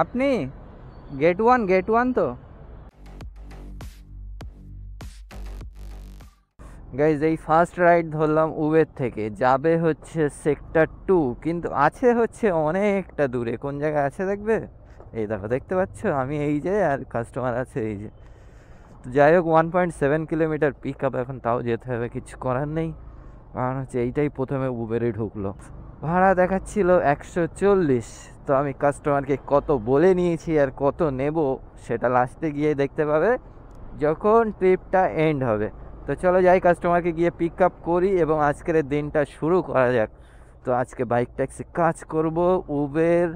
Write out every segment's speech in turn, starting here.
আপনি get one তো guys, এই ফার্স্ট রাইড ধরলাম উবের থেকে, যাবে হচ্ছে সেক্টর 2, কিন্তু আছে হচ্ছে অনেকটা দূরে। কোন জায়গায় আছে দেখবে? এই দেখো, দেখতে পাচ্ছ? আমি এই যে, আর কাস্টমার আছে এই যে। তো যাই হোক, 1.7 কিলোমিটার পিক আপ, এখন তাও যেতে হবে, কিছু করার নেই। কারণ হচ্ছে এইটাই প্রথমে উবেরে ঢুকলো। ভাড়া দেখাচ্ছিল 140। তো আমি কাস্টমারকে কত বলে নিয়েছি আর কত নেব সেটা লাস্টে গিয়ে দেখতে পাবে, যখন ট্রিপটা এন্ড হবে। তো চলো যাই, কাস্টমারকে গিয়ে পিক আপ করি এবং আজকের দিনটা শুরু করা যাক। তো আজকে বাইক ট্যাক্সি কাজ করব, উবের,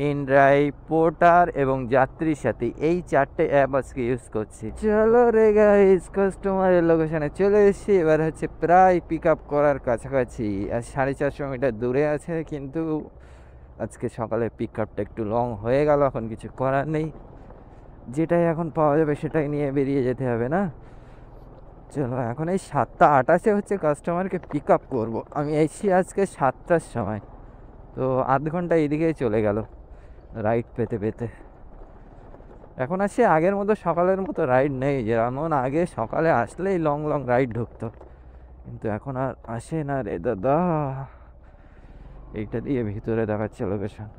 ইনড্রাইভ, পোর্টার এবং যাত্রী সাথী, এই 4টে অ্যাপ আজকে ইউজ করছি। চলো রে গাইস, কাস্টমারের লোকেশনে চলে এসেছি। এবার হচ্ছে প্রায় পিক আপ করার কাছাকাছি, আর 450 মিটার দূরে আছে। কিন্তু আজকে সকালে পিক আপটা একটু লং হয়ে গেল, এখন কিছু করার নেই, যেটাই এখন পাওয়া যাবে সেটাই নিয়ে বেরিয়ে যেতে হবে না? চলো, এখন এই 7টা 28-এ হচ্ছে কাস্টমারকে পিক আপ করবো। আমি এসেছি আজকে 7টার সময়, তো আধ ঘন্টা এইদিকেই চলে গেল রাইড পেতে পেতে। এখন আসছে, আগের মতো সকালের মতো রাইড নেই, যেমন আগে সকালে আসলেই লং লং রাইড ঢুকতো, কিন্তু এখন আর আসে না রে দাদা। এইটা দিয়ে ভিতরে দেখাচ্ছে লোকেশন।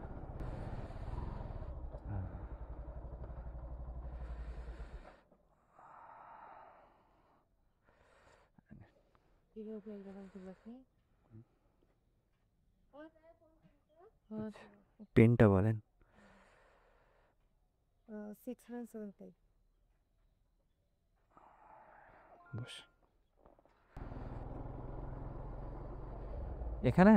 পিনটা বলেন। 675। বস এখানে।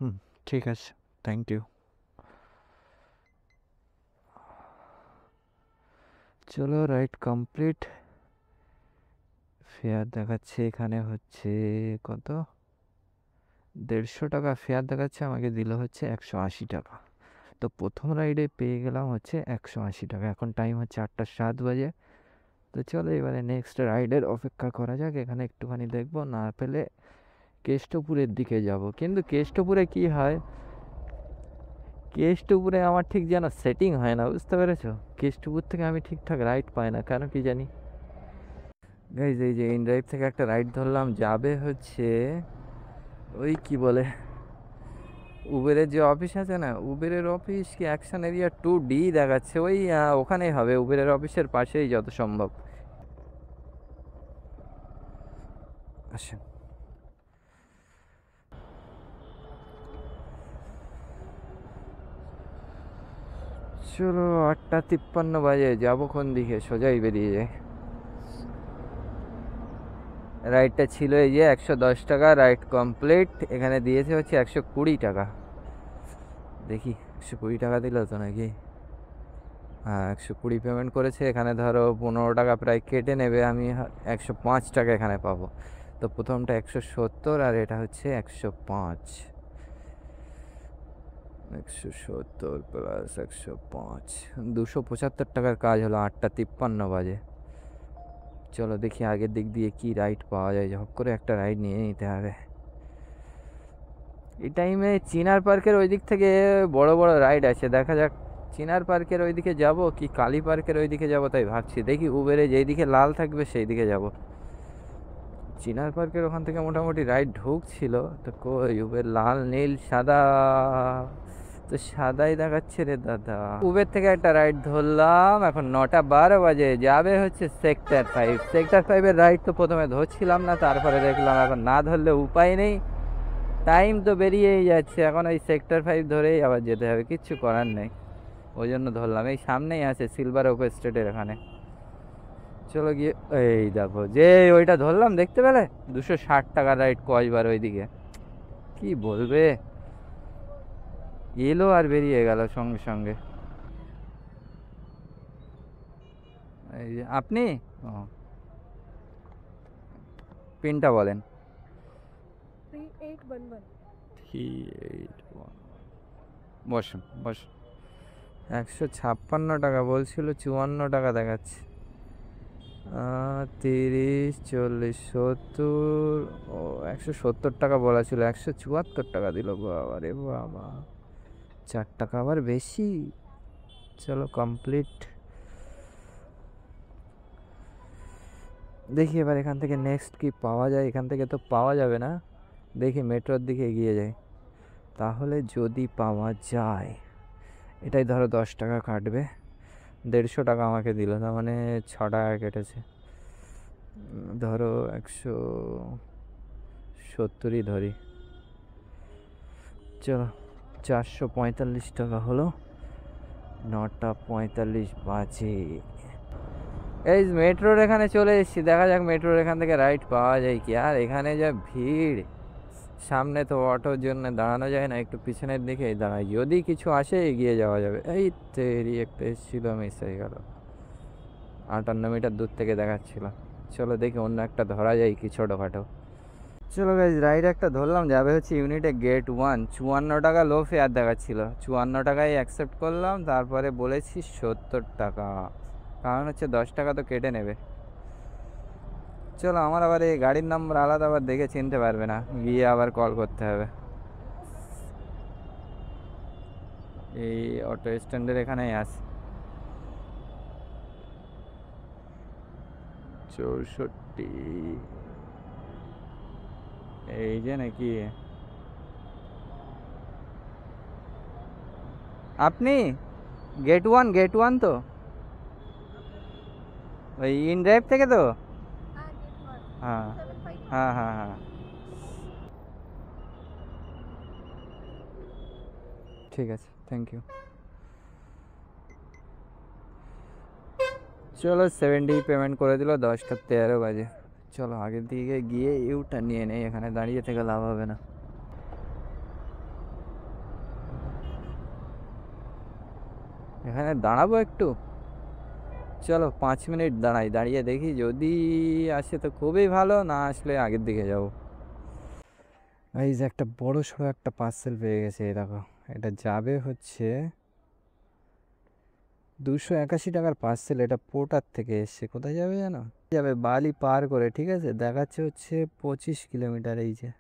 হুম, ঠিক আছে, থ্যাংক ইউ। চলো, রাইড কমপ্লিট। ফেয়ার দেখাচ্ছে এখানে হচ্ছে কত, 150 টাকা ফেয়ার দেখাচ্ছে, আমাকে দিল হচ্ছে 180 টাকা। তো প্রথম রাইডে পেয়ে গেলাম হচ্ছে 180 টাকা। এখন টাইম হচ্ছে 8টা 7 বাজে। তো চলো এবারে নেক্সট রাইডের অপেক্ষা করা যাক। এখানে একটুখানি দেখবো, না পেলে কেষ্টপুরের দিকে যাব। কিন্তু কেষ্টপুরে কি হয়, কেষ্টপুরে আমার ঠিক যেন সেটিং হয় না, বুঝতে পেরেছো? কেষ্টপুর থেকে আমি ঠিকঠাক রাইড পাই না, কেন কি জানি। গাইজ, এই যে ইনড্রাইভ থেকে একটা রাইড ধরলাম, যাবে হচ্ছে ওই কি বলে, উবেরের যে অফিস আছে না, উবেরের অফিস কি অ্যাকশন এরিয়া 2D দেখাচ্ছে, ওই ওখানেই হবে, উবেরের অফিসের পাশেই যত সম্ভব। আসেন। চলো, 8টা 53 বাজে, যাবো কোন দিকে? সোজাই বেরিয়ে যায়। রাইডটা ছিল এই যে 110 টাকা, রাইড কমপ্লিট। এখানে দিয়েছে হচ্ছে 120 টাকা। দেখি, 120 টাকা দিল তো নাকি? হ্যাঁ, 120 পেমেন্ট করেছে। এখানে ধরো 15 টাকা প্রায় কেটে নেবে, আমি 105 টাকা এখানে পাবো। তো প্রথমটা 170, আর এটা হচ্ছে 105। 170 + 105, 275 টাকার কাজ হলো। 8টা 53 বাজে। চলো দেখি আগের দিক দিয়ে কি রাইড পাওয়া যায়, ঝপ করে একটা রাইড নিয়ে নিতে হবে। এই টাইমে চিনার পার্কের ওই দিক থেকে বড় বড় রাইড আছে, দেখা যাক। চিনার পার্কের ওইদিকে যাব কি কালী পার্কের ওইদিকে যাব, তাই ভাবছি। দেখি উবেরে যেই দিকে লাল থাকবে সেই দিকে যাব। চিনার পার্কের ওখান থেকে মোটামুটি রাইড ঢুকছিল, তো কই উবের লাল নীল সাদা, তো সাদাই দেখাচ্ছে রে দাদা। উবের থেকে একটা রাইড ধরলাম, এখন 9টা 12 বাজে, যাবে হচ্ছে সেক্টর 5। সেক্টর 5-এর রাইড তো প্রথমে ধরছিলাম না, তারপরে দেখলাম এখন না ধরলে উপায় নেই, টাইম তো বেরিয়েই যাচ্ছে। এখন ওই সেক্টর 5 ধরেই আবার যেতে হবে, কিচ্ছু করার নেই। ওই জন্য ধরলাম, এই সামনেই আছে সিলভার ওক স্টেটের এখানে। চলো গিয়ে, এই দেখো যে ওইটা ধরলাম, দেখতে পেলে? 260 টাকার রাইড, কয়বার ওইদিকে, কি বলবে, এলো আর বেরিয়ে গেল সঙ্গে সঙ্গে। এই যে আপনি, ও, পিনটা বলেন। 3811। 381, বসুন বসুন। 156 টাকা বলছিল, 54 টাকা দেখাচ্ছে। 30, 40, 70, ও 170 টাকা বলা ছিল, 174 টাকা দিল। বাবা রে বাবা, 4 টাকা আবার বেশি। চলো কমপ্লিট। দেখি এবার এখান থেকে নেক্সট কি পাওয়া যায়। এখান থেকে তো পাওয়া যাবে না, দেখি মেট্রোর দিকে এগিয়ে যাই, তাহলে যদি পাওয়া যায়। এটাই ধরো 10 টাকা কাটবে, 150 টাকা আমাকে দিল, তার মানে 6 টাকা কেটেছে। ধরো 170ই ধরি। চলো 445 টাকা হলো, 9টা 45 বাজে। এই মেট্রোর এখানে চলে এসেছি, দেখা যাক মেট্রোর এখান থেকে রাইট পাওয়া যায় কি। আর এখানে যা ভিড়, সামনে তো অটোর জন্য দাঁড়ানো যায় না, একটু পিছনের দিকে দাঁড়াই, যদি কিছু আসে এগিয়ে যাওয়া যাবে। এই তেরি, একটা এসেছিল, মিস হয়ে গেল, 58 মিটার দূর থেকে দেখাচ্ছিল। চলো দেখি অন্য একটা ধরা যায় কি ছোটোখাটো। চলো গাইজ, রাইড একটা ধরলাম, যাবে হচ্ছে ইউনিটে গেট 1। 54 টাকা লো ফেয়ার দেখাচ্ছিল, 54 টাকায় অ্যাকসেপ্ট করলাম। তারপরে বলেছি 70 টাকা, কারণ হচ্ছে 10 টাকা তো কেটে নেবে। চলো, আমার আবার এই গাড়ির নাম্বার আলাদা, আবার দেখে চিনতে পারবে না, গিয়ে আবার কল করতে হবে। এই অটো স্ট্যান্ডের এখানেই আছে। 64, এই যে নাকি আপনি? গেট ওয়ান তো, ওই ইন ড্রাইভ থেকে তো। হ্যাঁ হ্যাঁ হ্যাঁ হ্যাঁ, ঠিক আছে, থ্যাংক ইউ। চলো 70 পেমেন্ট করে দিল, 10টা 13 বাজে। চলো আগের দিকে গিয়ে ইউটা নিয়ে নেই, এখানে দাঁড়িয়ে থেকে লাভ হবে না। এখানে দাঁড়াবো একটু, চলো 5 মিনিট দাঁড়াই, দাঁড়িয়ে দেখি, যদি আসে তো খুবই ভালো, না আসলে আগের দিকে যাব। এই যে একটা বড় সড়ো একটা পার্সেল পেয়ে গেছে, এই দেখো। এটা যাবে হচ্ছে 281 টাকার পার্সেল, এটা পোর্টার থেকে এসছে। কোথায় যাবে জানো? যাবে বালি পার করে, ঠিক আছে, দেখাচ্ছে হচ্ছে 25 কিলোমিটার। এই যে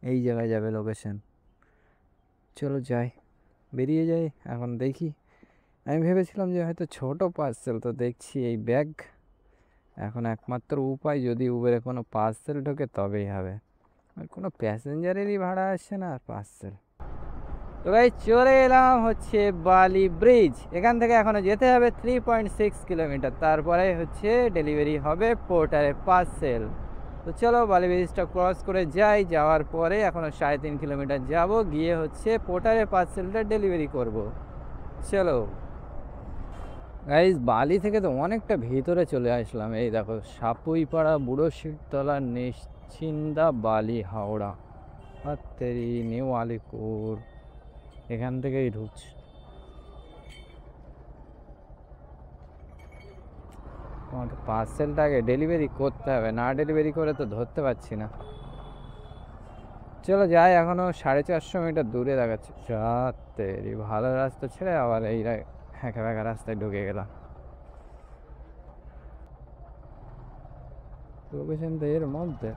এই জায়গায় যাবে লোকেশন। চলো যাই, বেরিয়ে যাই এখন। দেখি, আমি ভেবেছিলাম যে হয়তো ছোট পার্সেল, তো দেখছি এই ব্যাগ। এখন একমাত্র উপায়, যদি উবেরে কোনো পার্সেল ঢোকে তবেই হবে, আর কোনো প্যাসেঞ্জারেরই ভাড়া আসছে না, আর পার্সেল। তো ভাই চলে এলাম হচ্ছে বালি ব্রিজ, এখান থেকে এখনো যেতে হবে 3.6 কিলোমিটার, তারপরে হচ্ছে ডেলিভারি হবে পোর্টারে পার্সেল। তো চলো বালি ব্রিজটা ক্রস করে যাই, যাওয়ার পরে এখনো 3.5 কিলোমিটার যাব, গিয়ে হচ্ছে পোর্টারে পার্সেলটা ডেলিভারি করব। চলো গাইজ, বালি থেকে তো অনেকটা ভিতরে চলে আসলাম। এই দেখো, সাপুইপাড়া, বুড়ো শিবতলা, নিশ্চিন্দা, বালি, হাওড়া, আর তেরি, নিউ আলিপুর, এখান থেকেই ঢুকছি। আমাকে পার্সেলটাকে ডেলিভারি করতে হবে, না ডেলিভারি করে তো ধরতে পারছি না। চলো যাই, এখনো 450 মিটার দূরে দেখাচ্ছে। তেরি, ভালো রাস্তা ছেড়ে আবার এই হ্যাঁকা ব্যাকা রাস্তায় ঢুকে গেলাম। লোকেশন তো এর মধ্যে,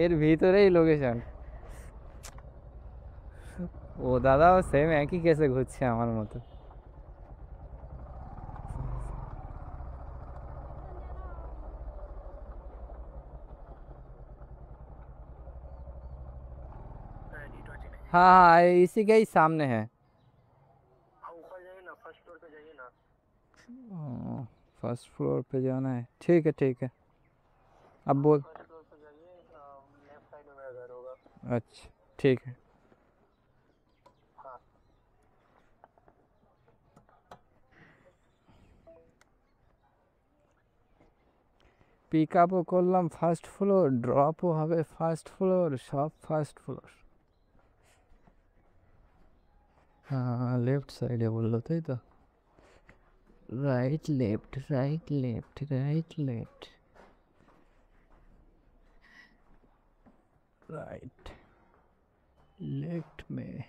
এর ভিতরেই লোকেশন। ও দাদাও সেম একই কেসে ঘুরছে আমার মতো। हाँ हाँ, इसी के ही सामने है। ऊपर जाइए ना, फर्स्ट फ्लोर पे जाइए ना। फर्स्ट फ्लोर पे जाना है, ठीक है ठीक है। अब बोल। फर्स्ट फ्लोर पे जाइए, लेफ्ट साइड में मेरा घर होगा। अच्छा ठीक है। हाँ, পিক আপও করলাম ফার্স্ট ফ্লোর, ড্রপও হবে ফার্স্ট ফ্লোর, সব ফার্স্ট ফ্লোর। হ্যাঁ লেফট সাইডে বললো, তাই তো? Right left right left right left right left में।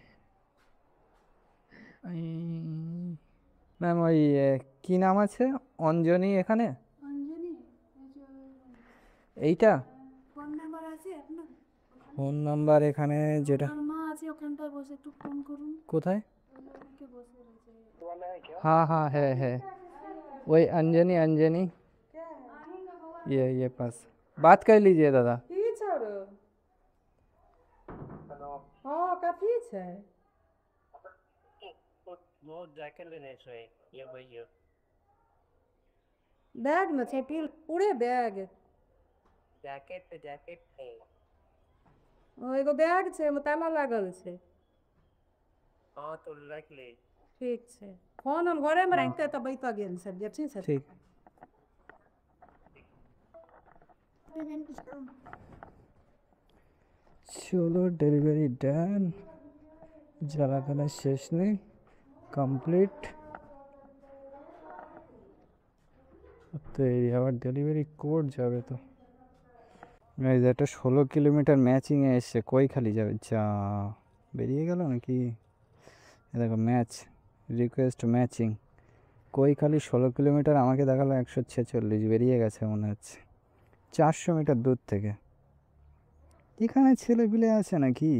ম্যাম ওই কি নাম আছে অঞ্জনি এখানে অঞ্জনি এইটা ফোন নাম্বার আছে আপনার? ফোন নাম্বার এখানে যেটা আমার মা আছে ওখানটায় বসে, একটু ফোন করুন। কোথায় ওদিকে বসে রয়েছে। वाला है क्या? हाँ हाँ है वही अंजनी अंजनी ये पास बात कर लीजिए दादा पीछ आरो हेलो हाँ का पीछ है वो जैकेट लेने से ये भैया बैग में छै पील पूरे बैग। जैकेट है एगो बैग छै, ओहिमे ताला लागल छै। हाँ तो रख ले ठीक छै, फोन हम घरे में रखते तब बैठ गेल सब जेथिन से। ठीक चलो डेलीवरी डन জ্বালাতনে শেষ নেই কমপ্লিট তো এই আবার ডেলিভারি কোড যাবে তো গাইজ একটা 16 কিলোমিটার ম্যাচিংয়ে এসছে কৈখালি যাবে যা বেরিয়ে গেল নাকি দেখো match request matching Kaikhali 16 kilometre আমাকে দেখালো 146 বেরিয়ে গেছে মনে হচ্ছে 400 মিটার দূর থেকে এখানে ছেলেপিলে আছে নাকি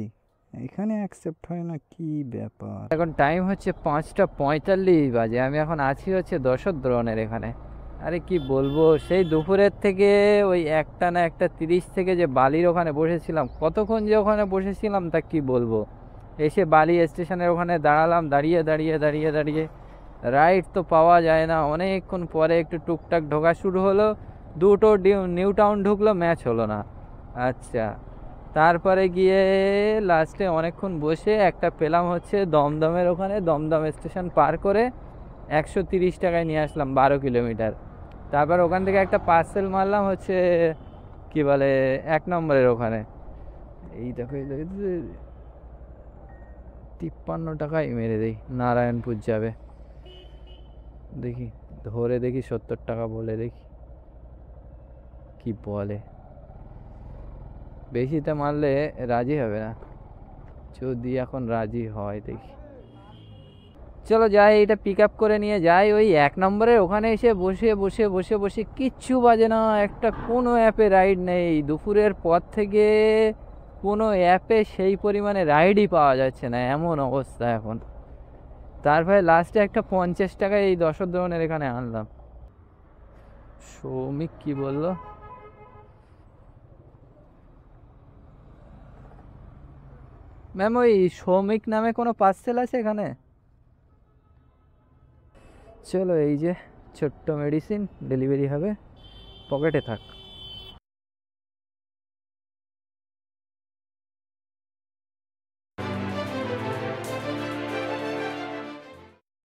এখানে অ্যাকসেপ্ট হয় না কি ব্যাপার এখন টাইম হচ্ছে 5:45 বাজে আমি এখন আছি হচ্ছে দশদ্রোণের এখানে আরে কি বলবো সেই দুপুরের থেকে ওই 1টা না 1:30 থেকে যে বালির ওখানে বসেছিলাম কতক্ষণ যে ওখানে বসেছিলাম তা কি বলবো এসে বালি স্টেশনের ওখানে দাঁড়ালাম দাঁড়িয়ে রাইড তো পাওয়া যায় না অনেকক্ষণ পরে একটু টুকটাক ঢোকা শুরু হলো দুটো নিউ টাউন ঢুকলো ম্যাচ হলো না আচ্ছা তারপরে গিয়ে লাস্টে অনেকক্ষণ বসে একটা পেলাম হচ্ছে দমদমের ওখানে দমদম স্টেশন পার করে 130 টাকায় নিয়ে আসলাম 12 কিলোমিটার তারপর ওখান থেকে একটা পার্সেল মারলাম হচ্ছে কি বলে 1 নম্বরের ওখানে এই দেখো 53 টাকায় মেরে দেই নারায়ণপুর যাবে দেখি ধরে দেখি 70 টাকা বলে দেখি কি বলে বেশিতে মারলে রাজি হবে না যদি এখন রাজি হয় দেখি চলো যাই এটা পিক আপ করে নিয়ে যাই ওই 1 নম্বরের ওখানে এসে বসে কিচ্ছু বাজে না একটা কোনো অ্যাপে রাইড নেই দুপুরের পর থেকে কোনো অ্যাপে সেই পরিমাণে রাইডই পাওয়া যাচ্ছে না এমন অবস্থা এখন তারপরে লাস্টে একটা 50 টাকায় এই দশদ্রোণের এখানে আনলাম সৌমিক কি বললো ম্যাম ওই সৌমিক নামে কোনো পার্সেল আছে এখানে চলো এই যে ছোট্ট মেডিসিন ডেলিভারি হবে পকেটে থাক